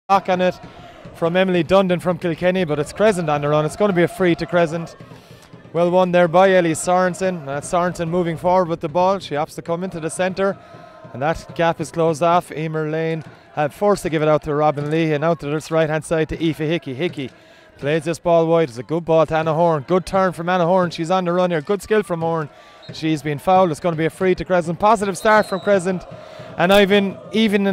Block on it from Emily Dundon from Kilkenny, but it's Crescent on the run. It's going to be a free to Crescent. Well won there by Ellie Sorensen. That's Sorensen moving forward with the ball. She opts to come into the centre, and that gap is closed off. Emer Lane had forced to give it out to Robin Lee, and out to this right hand side to Aoife Hickey. Hickey plays this ball wide. It's a good ball to Anna Horn. Good turn from Anna Horn. She's on the run here. Good skill from Horn. She's been fouled. It's going to be a free to Crescent. Positive start from Crescent, and even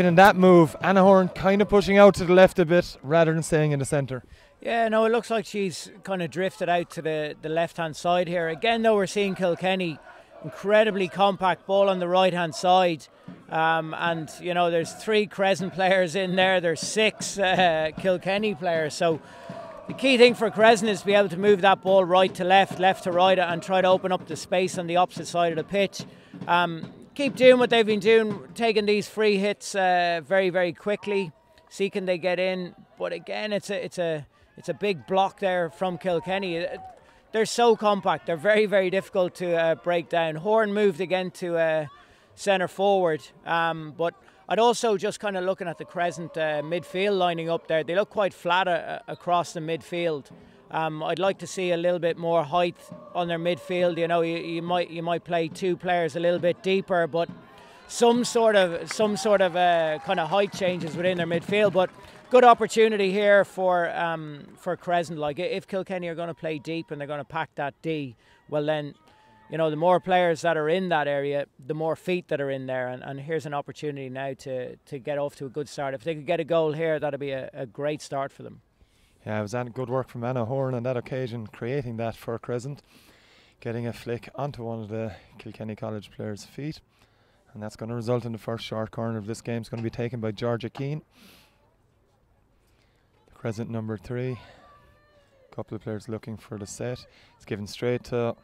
in that move, Anna Horn kind of pushing out to the left a bit rather than staying in the centre. Yeah, no, it looks like she's kind of drifted out to the left-hand side here. Again, though, we're seeing Kilkenny, incredibly compact ball on the right-hand side. And, you know, there's 3 Crescent players in there. There's 6 Kilkenny players. So the key thing for Crescent is to be able to move that ball right to left, left to right, and try to open up the space on the opposite side of the pitch. Keep doing what they've been doing, taking these free hits very, very quickly. See can they get in. But again, it's a big block there from Kilkenny. They're so compact. They're very, very difficult to break down. Horn moved again to centre forward. But I'd also just kind of looking at the Crescent midfield lining up there. They look quite flat across the midfield. I'd like to see a little bit more height on their midfield. You know, you might play 2 players a little bit deeper, but some sort of kind of height changes within their midfield. But good opportunity here for Crescent. Like if Kilkenny are going to play deep and they're going to pack that D, well then, you know, the more players that are in that area, the more feet that are in there. And here's an opportunity now to get off to a good start. If they could get a goal here, that'd be a great start for them. Yeah, it was good work from Anna Horn on that occasion, creating that for Crescent, getting a flick onto one of the Kilkenny College players' feet, and that's going to result in the first short corner of this game. It's going to be taken by Georgia Keane. Crescent number 3. A couple of players looking for the set. It's given straight to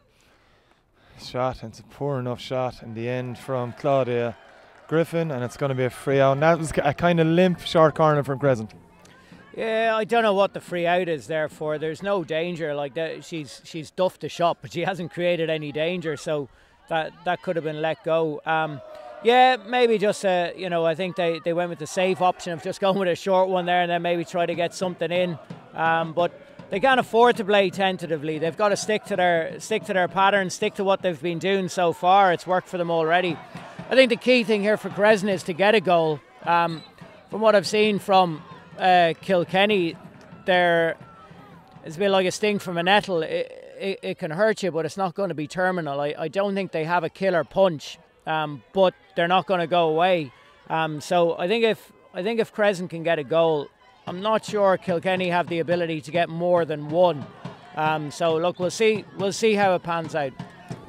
shot, and it's a poor enough shot in the end from Claudia Griffin, and it's going to be a free out. And that was a kind of limp short corner from Crescent. Yeah, I don't know what the free out is there for. There's no danger. Like that, she's duffed the shot, but she hasn't created any danger, so that could have been let go. Yeah, maybe just you know, I think they went with the safe option of just going with a short one there, and then maybe try to get something in. But they can't afford to play tentatively. They've got to stick to their pattern, stick to what they've been doing so far. It's worked for them already. I think the key thing here for Crescent is to get a goal. From what I've seen from Kilkenny, it's a bit like a sting from a nettle. It can hurt you, but it's not going to be terminal. I don't think they have a killer punch, but they're not going to go away. So I think if Crescent can get a goal, I'm not sure Kilkenny have the ability to get more than one. So look, we'll see how it pans out.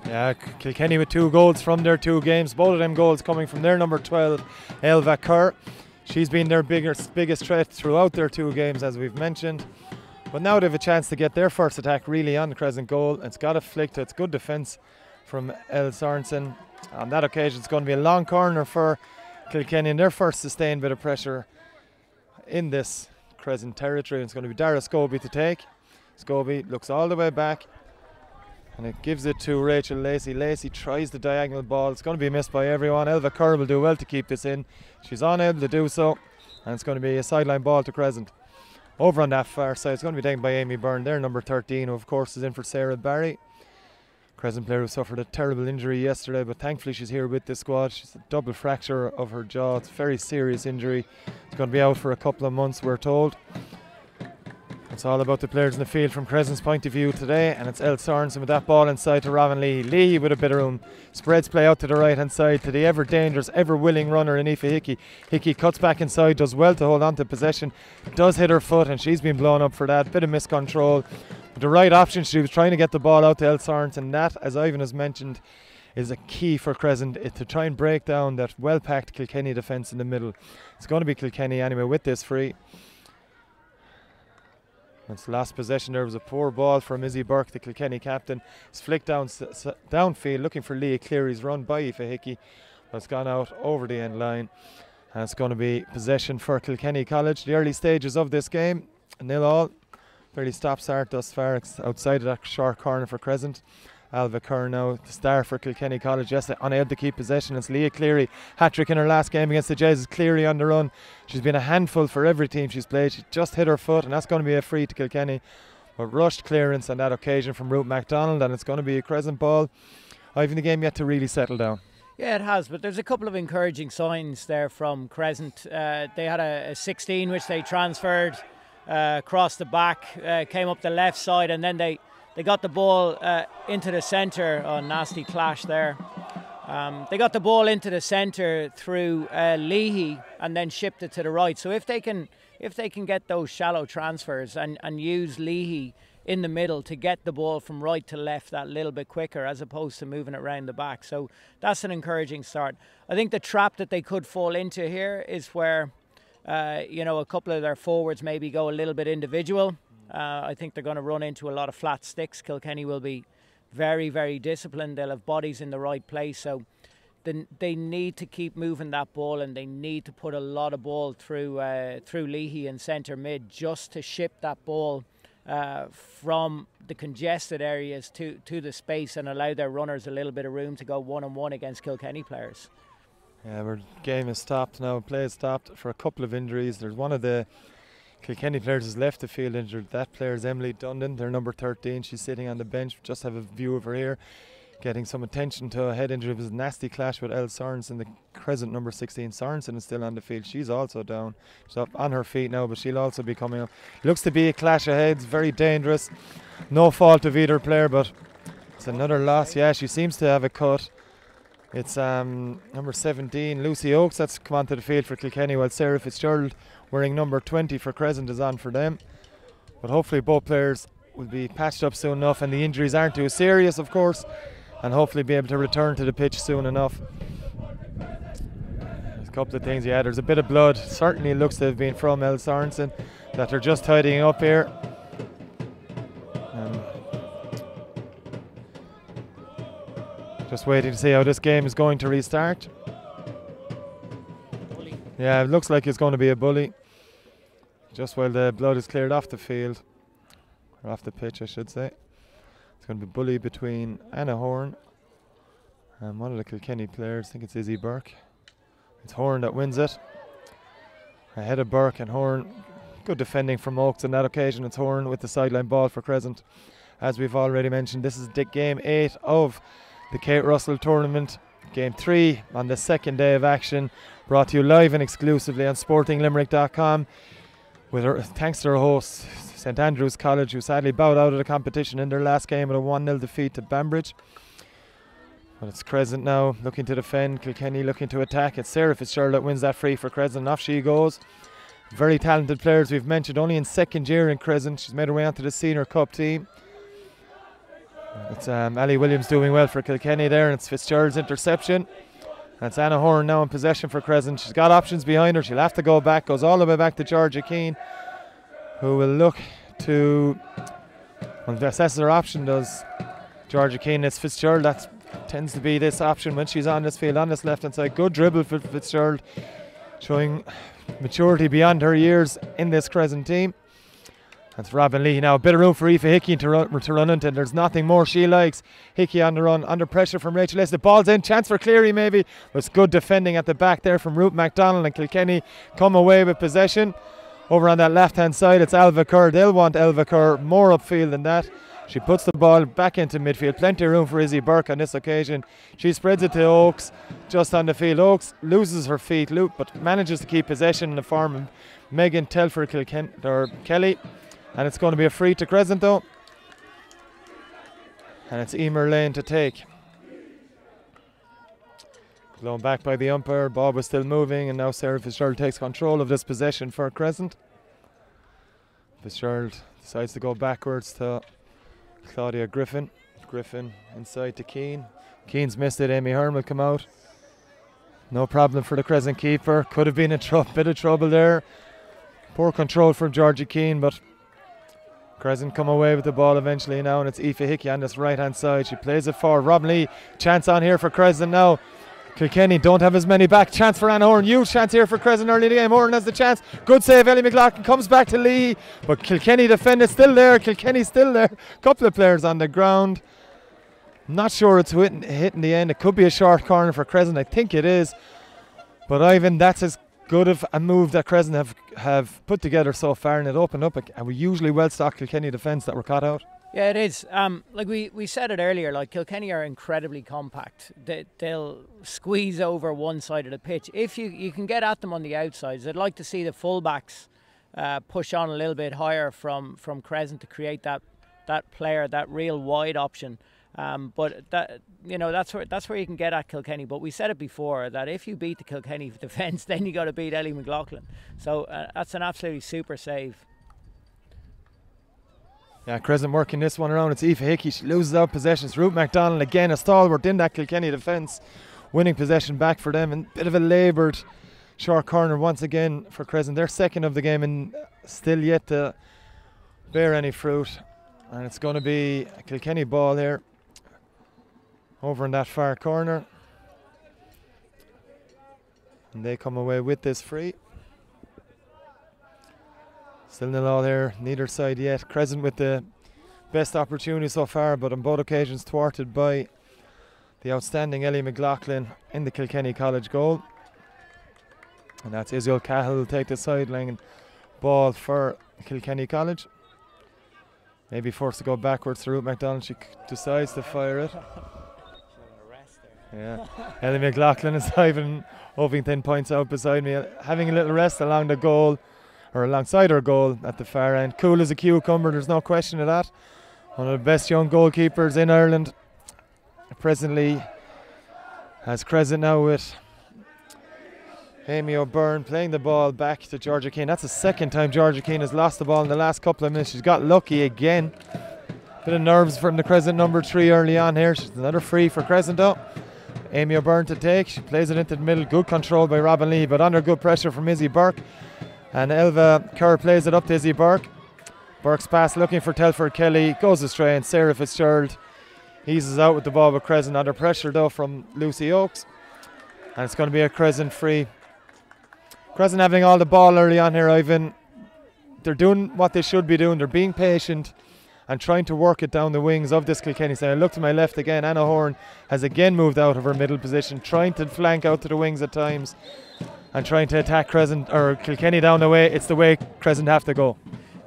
Yeah, Kilkenny with 2 goals from their 2 games. Both of them goals coming from their number 12, Elva Kerr. She's been their biggest threat throughout their 2 games, as we've mentioned. But now they have a chance to get their first attack really on the Crescent goal. It's got a flick to it's good defence from Elle Sorensen. On that occasion, it's going to be a long corner for Kilkenny, and their first sustained bit of pressure in this Crescent territory. It's going to be Dara Scobie to take. Scobie looks all the way back, and it gives it to Rachel Lacey. Lacey tries the diagonal ball. It's going to be missed by everyone. Elva Kerr will do well to keep this in. She's unable to do so, and it's going to be a sideline ball to Crescent. Over on that far side, it's going to be taken by Amy Byrne. Their number 13, who of course is in for Sarah Barry. Crescent player who suffered a terrible injury yesterday, but thankfully she's here with the squad. She's a double fracture of her jaw. It's a very serious injury. It's going to be out for a couple of months, we're told. It's all about the players in the field from Crescent's point of view today, and it's Elle Sorensen with that ball inside to Robin Lee. Lee with a bit of room, spreads play out to the right hand side to the ever dangerous, ever willing runner in Aoife Hickey. Hickey cuts back inside, does well to hold on to possession, does hit her foot, and she's been blown up for that. Bit of miscontrol. But the right option, she was trying to get the ball out to Elle Sorensen. That, as Ivan has mentioned, is a key for Crescent, to try and break down that well packed Kilkenny defence in the middle. It's going to be Kilkenny anyway with this free. It's the last possession. There was a poor ball from Izzy Burke, the Kilkenny captain. It's flicked downfield, looking for Leah Cleary's run by Aoife Hickey, but it's gone out over the end line, and it's going to be possession for Kilkenny College. The early stages of this game, 0-0. Fairly stop start thus far. It's outside of that short corner for Crescent. Alva Kerr now, the star for Kilkenny College, just unable to keep possession. It's Leah Cleary, hat-trick in her last game against the Jays. Cleary on the run. She's been a handful for every team she's played. She just hit her foot, and that's going to be a free to Kilkenny. But rushed clearance on that occasion from Ruth MacDonald, and it's going to be a Crescent ball. I've the game yet to really settle down. Yeah, it has, but there's a couple of encouraging signs there from Crescent. They had a 16 which they transferred across the back, came up the left side, and then they got the ball into the centre. Oh, nasty clash there. They got the ball into the centre through Leahy and then shipped it to the right. So if they can get those shallow transfers and use Leahy in the middle to get the ball from right to left that little bit quicker as opposed to moving it around the back. So that's an encouraging start. I think the trap that they could fall into here is where a couple of their forwards maybe go a little bit individual. I think they're going to run into a lot of flat sticks. Kilkenny will be very, very disciplined. They'll have bodies in the right place. So they need to keep moving that ball, and they need to put a lot of ball through Leahy in centre mid just to ship that ball from the congested areas to the space and allow their runners a little bit of room to go one-on-one against Kilkenny players. Yeah, our game is stopped now. Play is stopped for a couple of injuries. There's one of the Kilkenny players has left the field injured. That player is Emily Dundon, their number 13. She's sitting on the bench. Just have a view of her here, getting some attention to a head injury. It was a nasty clash with Elle Sorensen, the Crescent number 16. Sorensen is still on the field. She's also down. She's up on her feet now, but she'll also be coming up. Looks to be a clash of heads, very dangerous. No fault of either player, but it's another loss. Yeah, she seems to have a cut. It's number 17, Lucy Oakes, that's come onto the field for Kilkenny, while Sarah Fitzgerald, wearing number 20 for Crescent, is on for them. But hopefully both players will be patched up soon enough, and the injuries aren't too serious, of course, and hopefully be able to return to the pitch soon enough. There's a couple of things, yeah, there's a bit of blood. Certainly looks to have been from Elle Sorensen that they're just tidying up here. Just waiting to see how this game is going to restart. Bully. Yeah, it looks like it's going to be a bully. Just while the blood is cleared off the field, or off the pitch I should say. It's going to be bully between Anna Horn and one of the Kilkenny players. I think it's Izzy Burke. It's Horn that wins it. Ahead of Burke and Horn. Good defending from Oakes on that occasion. It's Horn with the sideline ball for Crescent. As we've already mentioned, this is game 8 of the Kate Russell tournament, game 3 on the second day of action, brought to you live and exclusively on sportinglimerick.com with thanks to our hosts St Andrews College, who sadly bowed out of the competition in their last game with a 1-0 defeat to Banbridge. But it's Crescent now looking to defend, Kilkenny looking to attack. It's Sarah Fitzgerald that wins that free for Crescent, off she goes. Very talented players we've mentioned, only in second year in Crescent. She's made her way onto the Senior Cup team. It's Ali Williams doing well for Kilkenny there, and it's Fitzgerald's interception. That's Anna Horn now in possession for Crescent. She's got options behind her. She'll have to go back. Goes all the way back to Georgia Keane, who will look to assess her option. Does Georgia Keane? It's Fitzgerald. That tends to be this option when she's on this field, on this left hand side. Good dribble for Fitzgerald, showing maturity beyond her years in this Crescent team. That's Robin Lee now. A bit of room for Aoife Hickey to run into. There's nothing more she likes. Hickey on the run, under pressure from Rachel Lacey. The ball's in. Chance for Cleary maybe. But it's good defending at the back there from Ruth MacDonald, and Kilkenny come away with possession. Over on that left hand side, it's Alva Kerr. They'll want Alva Kerr more upfield than that. She puts the ball back into midfield. Plenty of room for Izzy Burke on this occasion. She spreads it to Oakes just on the field. Oakes loses her feet, but manages to keep possession in the form of Megan Telfer Kelly. And it's going to be a free to Crescent though. And it's Emer Lane to take. Blown back by the umpire. Ball was still moving, and now Sarah Fitzgerald takes control of this possession for Crescent. Fitzgerald decides to go backwards to Claudia Griffin. Griffin inside to Keane. Keane's missed it. Amy Hearn will come out. No problem for the Crescent keeper. Could have been a bit of trouble there. Poor control from Georgie Keane, but Crescent come away with the ball eventually now, and it's Aoife Hickey on this right hand side. She plays it forward. Robin Lee, chance on here for Crescent now. Kilkenny don't have as many back. Chance for Anna Horn. Huge chance here for Crescent early in the game. Horn has the chance. Good save. Ellie McLaughlin comes back to Lee, but Kilkenny defender still there. Kilkenny still there. Couple of players on the ground. Not sure it's hit in the end. It could be a short corner for Crescent. I think it is. But Ivan, that's as good of a move that Crescent have put together so far, and it opened up a usually well-stocked Kilkenny defence that were caught out. Yeah, it is. Like we said it earlier, like Kilkenny are incredibly compact. They'll squeeze over one side of the pitch. If you can get at them on the outsides, I'd like to see the fullbacks push on a little bit higher from Crescent to create that player, that real wide option. But that's where you can get at Kilkenny. But we said it before that if you beat the Kilkenny defence, then you got to beat Ellie McLaughlin. So that's an absolutely super save. Yeah, Crescent working this one around. It's Aoife Hickey. She loses out possession. It's Ruth MacDonald again, a stalwart in that Kilkenny defence, winning possession back for them. And a bit of a laboured short corner once again for Crescent. They're second of the game and still yet to bear any fruit. And it's going to be a Kilkenny ball here over in that far corner. And they come away with this free. Still nil all there, neither side yet. Crescent with the best opportunity so far, but on both occasions thwarted by the outstanding Ellie McLaughlin in the Kilkenny College goal. And that's Izzy O'Cahill will take the sideline ball for Kilkenny College. Maybe forced to go backwards to Ruth MacDonald. She decides to fire it. Yeah, Ellie McLaughlin is Ivan Ovington points out beside me, having a little rest along the goal, or alongside her goal at the far end. Cool as a cucumber, there's no question of that. One of the best young goalkeepers in Ireland. Presently has Crescent now with Amy O'Byrne playing the ball back to Georgia Keane. That's the second time Georgia Keane has lost the ball in the last couple of minutes. She's got lucky again. Bit of nerves from the Crescent number 3 early on here. She's another free for Crescent though. Amy O'Byrne to take. She plays it into the middle. Good control by Robin Lee, but under good pressure from Izzy Burke. And Elva Kerr plays it up to Izzy Burke. Burke's pass looking for Telford Kelly. Goes astray, and Sarah Fitzgerald eases out with the ball with Crescent. Under pressure though from Lucy Oakes. And it's going to be a Crescent free. Crescent having all the ball early on here, Ivan. They're doing what they should be doing. They're being patient and trying to work it down the wings of this Kilkenny side. I look to my left again. Anna Horn has again moved out of her middle position, trying to flank out to the wings at times and trying to attack Crescent or Kilkenny down the way. It's the way Crescent have to go.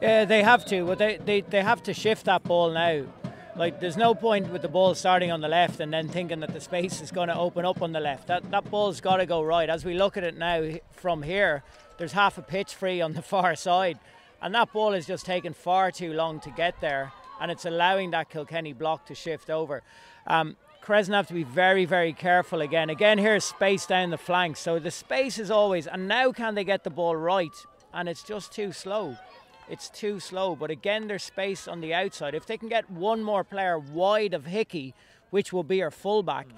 Yeah, they have to, but they have to shift that ball now. Like, there's no point with the ball starting on the left and then thinking that the space is going to open up on the left. That ball's got to go right. As we look at it now from here, there's half a pitch free on the far side, and that ball is just taking far too long to get there, and it's allowing that Kilkenny block to shift over. Crescent have to be very, very careful again. Again, here's space down the flanks, so the space is always, and now can they get the ball right? And it's just too slow. It's too slow, but again there's space on the outside. If they can get one more player wide of Hickey, which will be her fullback,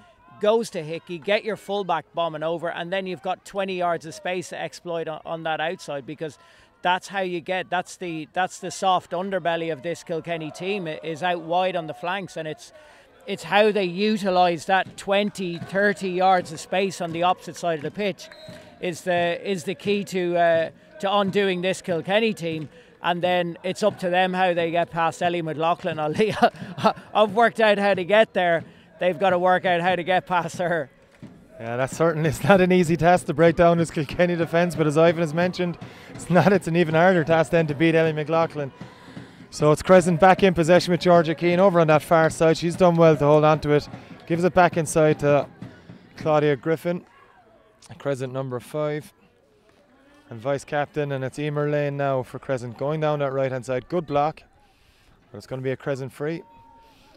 goes to Hickey, get your fullback bombing over, and then you've got 20 yards of space to exploit on that outside, because that's how you get, that's the soft underbelly of this Kilkenny team, is out wide on the flanks, and it's how they utilise that 20, 30 yards of space on the opposite side of the pitch is the key to undoing this Kilkenny team. And then it's up to them how they get past Ellie McLaughlin. I've worked out how to get there. They've got to work out how to get past her. Yeah, that certainly is not an easy task to break down this Kilkenny defence, but as Ivan has mentioned, it's an even harder task then to beat Ellie McLaughlin. So it's Crescent back in possession with Georgia Keane over on that far side. She's done well to hold on to it. Gives it back inside to Claudia Griffin, Crescent number 5. And vice captain, and it's Emer Lane now for Crescent going down that right hand side. Good block, but it's going to be a Crescent free.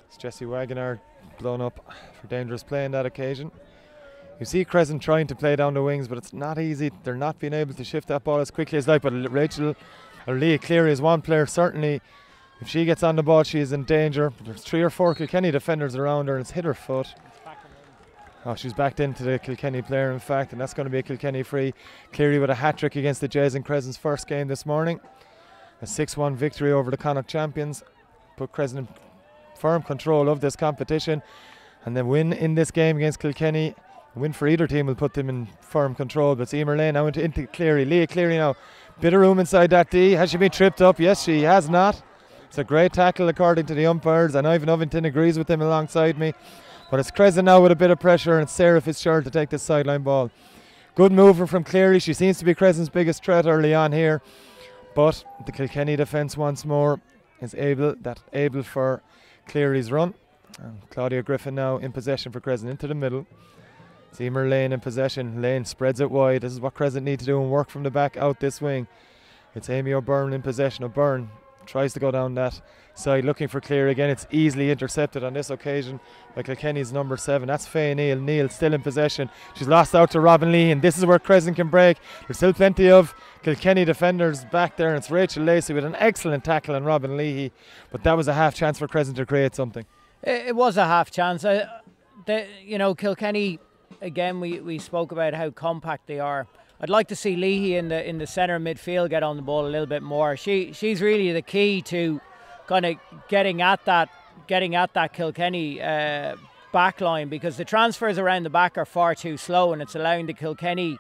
It's Jessie Wagoner blown up for dangerous play on that occasion. You see Crescent trying to play down the wings, but it's not easy. They're not being able to shift that ball as quickly as like. But Rachel or Leah Cleary is one player certainly. If she gets on the ball, she is in danger. But there's 3 or 4 Kilkenny defenders around her, and it's hit her foot. Oh, she's backed into the Kilkenny player, in fact, and that's going to be a Kilkenny free. Cleary with a hat-trick against the Jays in Crescent's first game this morning. A 6-1 victory over the Connacht champions. Put Crescent in firm control of this competition. And then win in this game against Kilkenny. A win for either team will put them in firm control. But it's Emer Lane now into Cleary. Leah Cleary now. Bit of room inside that D. Has she been tripped up? Yes, she has not. It's a great tackle according to the umpires, and Ivan Ovington agrees with him alongside me. But it's Crescent now with a bit of pressure, and it's Sarah Fitzgerald to take this sideline ball. Good mover from Cleary. She seems to be Crescent's biggest threat early on here. But the Kilkenny defence once more is able for Cleary's run. And Claudia Griffin now in possession for Crescent into the middle. It's Emer Lane in possession. Lane spreads it wide. This is what Crescent need to do and work from the back out this wing. It's Amy O'Byrne in possession. O'Byrne tries to go down that side looking for Cleary again. It's easily intercepted on this occasion by Kilkenny's number 7. That's Faye Neal. Neal still in possession. She's lost out to Robin Lee, and this is where Crescent can break. There's still plenty of Kilkenny defenders back there, and it's Rachel Lacey with an excellent tackle on Robin Leahy. But that was a half chance for Crescent to create something. It was a half chance. Kilkenny, again, we spoke about how compact they are. I'd like to see Leahy in the centre midfield get on the ball a little bit more. She's really the key to kind of getting at that Kilkenny back line, because the transfers around the back are far too slow, and it's allowing the Kilkenny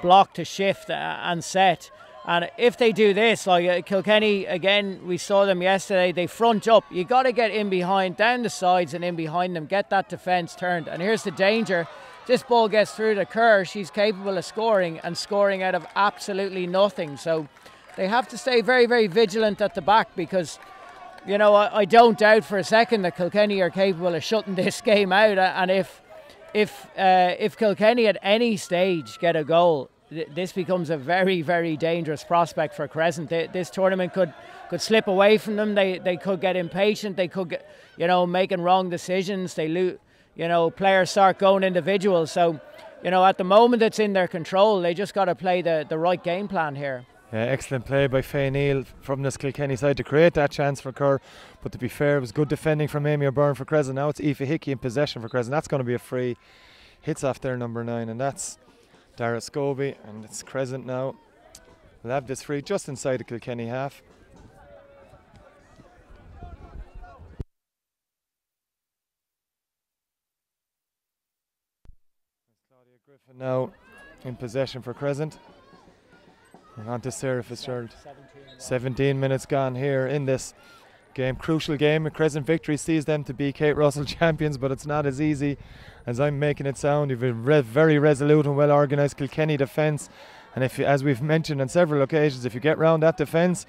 block to shift and set. And if they do this, like Kilkenny, again, we saw them yesterday, they front up. You got to get in behind, down the sides and in behind them, get that defence turned. And here's the danger. This ball gets through to Kerr. She's capable of scoring, and scoring out of absolutely nothing. So they have to stay very, very vigilant at the back, because, I don't doubt for a second that Kilkenny are capable of shutting this game out. And if Kilkenny at any stage get a goal, this becomes a very, very dangerous prospect for Crescent. This tournament could slip away from them. They could get impatient. They could get, making wrong decisions. They lose. Players start going individual. So, at the moment it's in their control. They just got to play the right game plan here. Yeah, excellent play by Faye Neal from this Kilkenny side to create that chance for Kerr. But to be fair, it was good defending from Amy O'Byrne for Crescent. Now it's Aoife Hickey in possession for Crescent. That's going to be a free. Hits off their number 9, and that's Dara Scobie, and it's Crescent now. We'll have this free just inside the Kilkenny half. Claudia Griffin now in possession for Crescent. And on to Sarah Fitzgerald. 17 minutes gone here in this game. Crucial game. A Crescent victory sees them to be Kate Russell champions, but it's not as easy as I'm making it sound. You've a very resolute and well organised Kilkenny defence, and as we've mentioned on several occasions, if you get round that defence,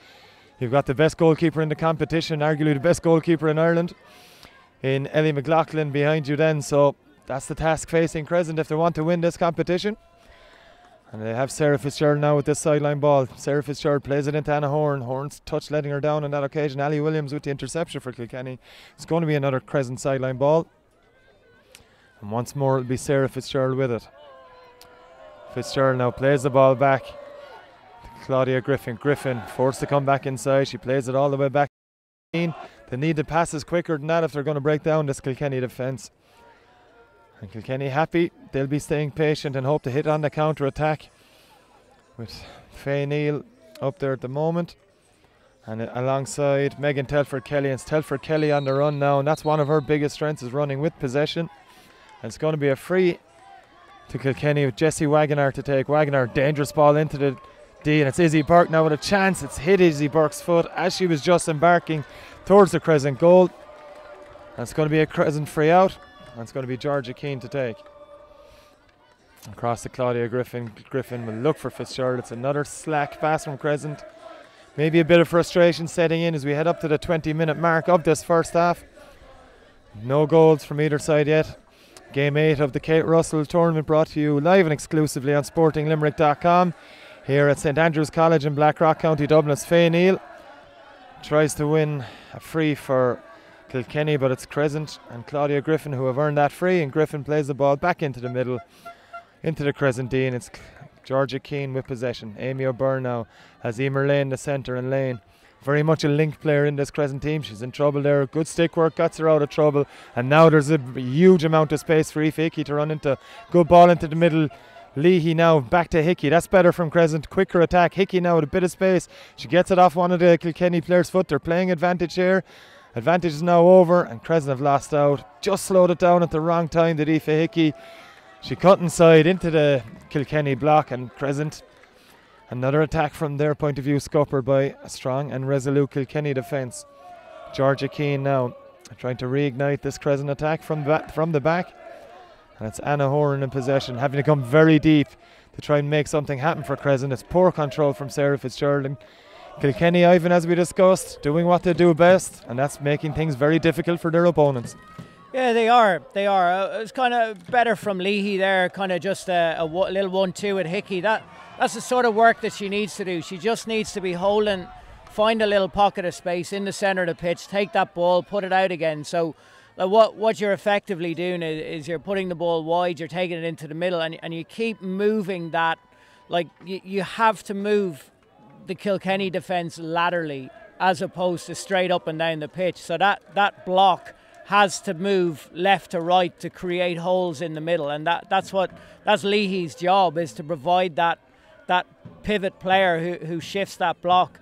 you've got the best goalkeeper in the competition, arguably the best goalkeeper in Ireland, in Ellie McLaughlin behind you then. So that's the task facing Crescent if they want to win this competition. And they have Sarah Fitzgerald now with this sideline ball. Sarah Fitzgerald plays it into Anna Horn. Horn's touch letting her down on that occasion. Ali Williams with the interception for Kilkenny. It's going to be another Crescent sideline ball. And once more it'll be Sarah Fitzgerald with it. Fitzgerald now plays the ball back. Claudia Griffin. Griffin forced to come back inside. She plays it all the way back. They need to passes quicker than that if they're going to break down this Kilkenny defence. And Kilkenny happy. They'll be staying patient and hope to hit on the counter attack with Faye Neal up there at the moment, and alongside Megan Telford Kelly. And it's Telford Kelly on the run now, and that's one of her biggest strengths, is running with possession. And it's going to be a free to Kilkenny with Jessie Wagoner to take. Wagoner, dangerous ball into the D, and it's Izzy Burke now with a chance. It's hit Izzy Burke's foot as she was just embarking towards the Crescent goal. And it's going to be a Crescent free out. And it's going to be Georgia Keane to take. Across to Claudia Griffin. Griffin will look for Fitzgerald. It's another slack pass from Crescent. Maybe a bit of frustration setting in as we head up to the 20-minute mark of this first half. No goals from either side yet. Game 8 of the Kate Russell tournament brought to you live and exclusively on SportingLimerick.com. Here at St Andrews College in Blackrock, County Dublin. It's Faye Neal. Tries to win a free for Kilkenny, but it's Crescent and Claudia Griffin who have earned that free, and Griffin plays the ball back into the middle, into the Crescent D, and it's Georgia Keane with possession. Amy O'Byrne now has Emer Lane the centre, and Lane very much a link player in this Crescent team. She's in trouble there. Good stick work gets her out of trouble, and now there's a huge amount of space for Aoife Hickey to run into. Good ball into the middle. Leahy now back to Hickey. That's better from Crescent. Quicker attack. Hickey now with a bit of space. She gets it off one of the Kilkenny players' foot. They're playing advantage here. Advantage is now over, and Crescent have lost out. Just slowed it down at the wrong time, did Aoife Hickey. She cut inside into the Kilkenny block, and Crescent, another attack from their point of view, scuppered by a strong and resolute Kilkenny defence. Georgia Keane now trying to reignite this Crescent attack from the back. And it's Anna Horan in possession, having to come very deep to try and make something happen for Crescent. It's poor control from Sarah Fitzgerald. And Kilkenny, Ivan, as we discussed, doing what they do best, and that's making things very difficult for their opponents. Yeah, they are. They are. It was kind of better from Leahy there, kind of just a little 1-2 at Hickey. That's the sort of work that she needs to do. She just needs to be holding, find a little pocket of space in the centre of the pitch, take that ball, put it out again. So what you're effectively doing is you're putting the ball wide, you're taking it into the middle, and you keep moving that. Like you have to move the Kilkenny defence laterally as opposed to straight up and down the pitch. So that block has to move left to right to create holes in the middle, and that's Leahy's job, is to provide that pivot player who shifts that block.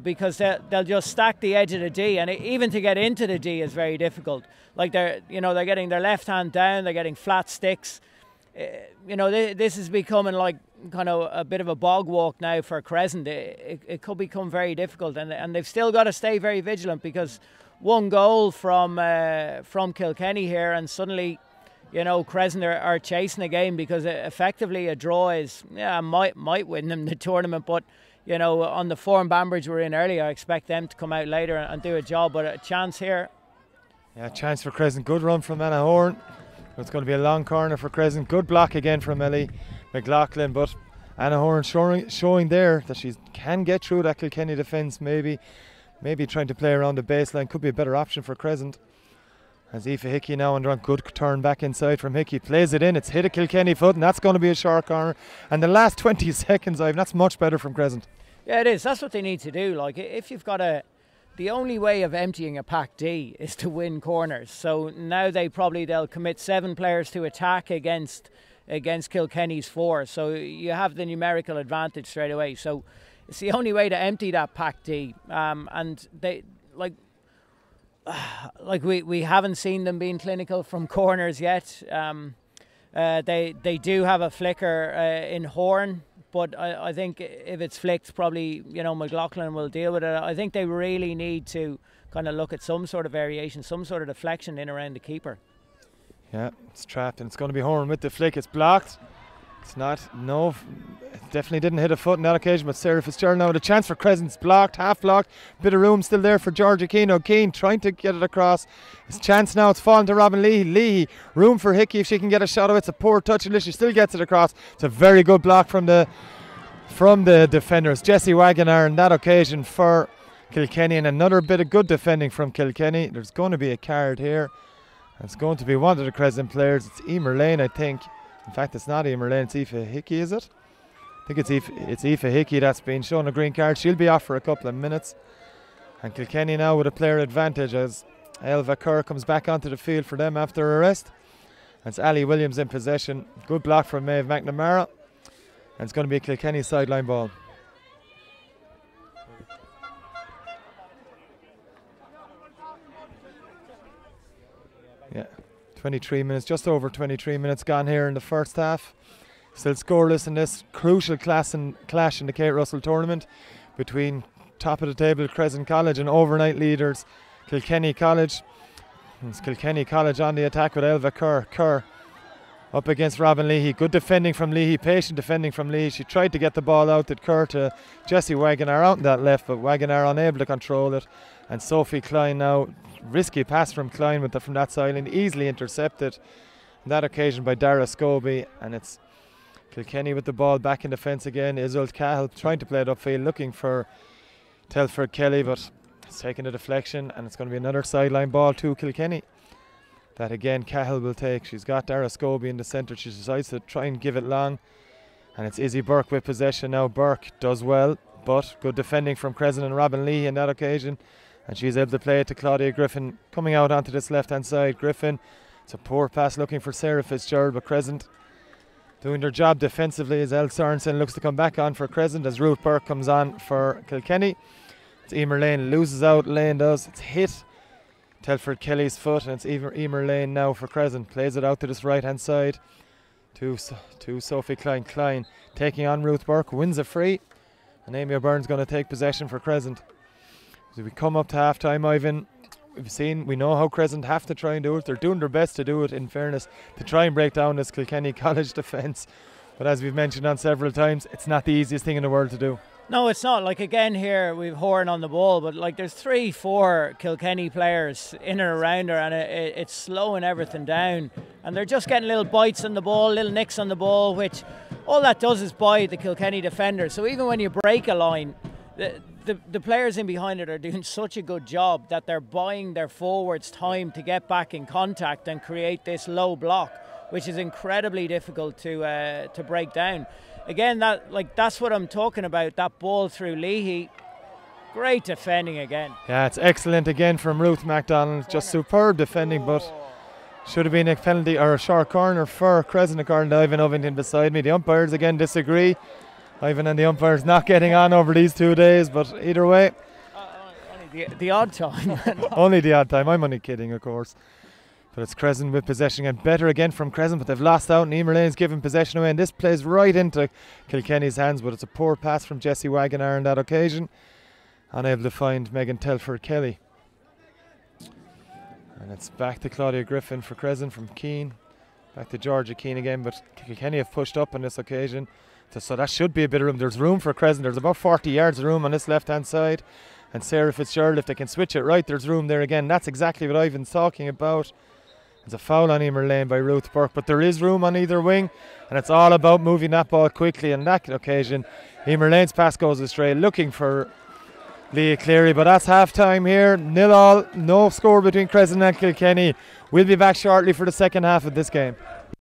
Because they'll just stack the edge of the D, and even to get into the D is very difficult. Like they're getting their left hand down, they're getting flat sticks. This is becoming like kind of a bit of a bog walk now for Crescent. It could become very difficult, and they've still got to stay very vigilant, because one goal from Kilkenny here, and suddenly, Crescent are chasing a game, because effectively a draw might win them the tournament, but. On the form Banbridge were in earlier, I expect them to come out later and do a job, but a chance here. Yeah, chance for Crescent. Good run from Anna Horn. It's going to be a long corner for Crescent. Good block again from Ellie McLaughlin, but Anna Horn showing there that she can get through that Kilkenny defence. Maybe trying to play around the baseline could be a better option for Crescent. As Aoife Hickey now under a good turn back inside from Hickey, plays it in, it's hit a Kilkenny foot, and that's going to be a short corner. And the last 20 seconds, that's much better from Crescent. Yeah, it is. That's what they need to do. Like, if you've got the only way of emptying a pack D is to win corners. So now they'll commit 7 players to attack against Kilkenny's 4. So you have the numerical advantage straight away. So it's the only way to empty that pack D. And they we haven't seen them being clinical from corners yet. They do have a flicker in Horn, but I think if it's flicked, probably McLaughlin will deal with it. I think they really need to kind of look at some sort of variation, some sort of deflection in around the keeper. Yeah, it's trapped, and it's going to be Horn with the flick. It's blocked. It's not. No, it definitely didn't hit a foot on that occasion, but Sarah Fitzgerald now with a chance for Crescent's blocked, half blocked. Bit of room still there for Georgia Keane. O'Keane trying to get it across. It's chance now. It's fallen to Robin Leahy. Leahy, room for Hickey if she can get a shot of it. It's a poor touch, and she still gets it across. It's a very good block from the defenders. Jessie Wagoner on that occasion for Kilkenny, and another bit of good defending from Kilkenny. There's going to be a card here. It's going to be one of the Crescent players. It's Emer Lane, I think. In fact, it's not Emer Lane, it's Aoife Hickey, is it? I think it's Aoife Hickey that's been shown a green card. She'll be off for a couple of minutes. And Kilkenny now with a player advantage as Elva Kerr comes back onto the field for them after her arrest. It's Ali Williams in possession. Good block from Maeve McNamara. And it's going to be a Kilkenny sideline ball. Yeah. 23 minutes, just over 23 minutes gone here in the first half. Still scoreless in this crucial clash in the Kate Russell tournament between top of the table Crescent College and overnight leaders Kilkenny College. It's Kilkenny College on the attack with Elva Kerr. Kerr up against Robin Leahy. Good defending from Leahy, patient defending from Leahy. She tried to get the ball out at Kerr to Jessie Wagoner out in that left, but Wagoner unable to control it. And Sophie Klein now, risky pass from Klein from that sideline, easily intercepted on that occasion by Dara Scobie. And it's Kilkenny with the ball back in defence again. Isolde Cahill trying to play it upfield, looking for Telford Kelly, but it's taking a deflection, and it's going to be another sideline ball to Kilkenny. That again Cahill will take. She's got Dara Scobie in the centre. She decides to try and give it long, and it's Izzy Burke with possession now. Burke does well, but good defending from Crescent and Robin Lee on that occasion, and she's able to play it to Claudia Griffin coming out onto this left hand side. Griffin, it's a poor pass looking for Sarah Fitzgerald, but Crescent doing their job defensively as Elle Sorensen looks to come back on for Crescent as Ruth Burke comes on for Kilkenny. It's Emer Lane, loses out, Lane does, it's hit Telford Kelly's foot, and it's Emer Lane now for Crescent. Plays it out to this right hand side to Sophie Klein. Klein taking on Ruth Burke, wins a free, and Amy O'Byrne's going to take possession for Crescent. As we come up to half time, Ivan, we know how Crescent have to try and do it. They're doing their best to do it, in fairness, to try and break down this Kilkenny College defence. But as we've mentioned on several times, it's not the easiest thing in the world to do. No, it's not. Like, again, here we've Horn on the ball, but like there's 3-4 Kilkenny players in and around her, and it's slowing everything down. And they're just getting little bites on the ball, little nicks on the ball, which all that does is buy the Kilkenny defender. So even when you break a line, the players in behind it are doing such a good job that they're buying their forwards time to get back in contact and create this low block, which is incredibly difficult to break down. Again, that's what I'm talking about, that ball through Leahy. Great defending again. Yeah, it's excellent again from Ruth MacDonald. Just superb defending, but should have been a penalty or a short corner for Crescent, according to Ivan Ovington beside me. The umpires again disagree. Ivan and the umpires not getting on over these 2 days, but either way. Only the odd time. Only the odd time. I'm only kidding, of course. But it's Crescent with possession, and better again from Crescent, but they've lost out, and Emer Lane's given possession away, and this plays right into Kilkenny's hands, but it's a poor pass from Jesse Wagoner on that occasion. Unable to find Megan Telford Kelly. And it's back to Claudia Griffin for Crescent from Keane. Back to Georgia Keane again, but Kilkenny have pushed up on this occasion. So that should be a bit of room. There's room for Crescent. There's about 40 yards of room on this left-hand side. And Sarah Fitzgerald, if they can switch it right, there's room there again. That's exactly what Ivan's talking about. There's a foul on Emer Lane by Ruth Burke, but there is room on either wing, and it's all about moving that ball quickly. On that occasion, Emer Lane's pass goes astray, looking for Leah Cleary, but that's half-time here. 0-0, no score between Crescent and Kilkenny. We'll be back shortly for the second half of this game.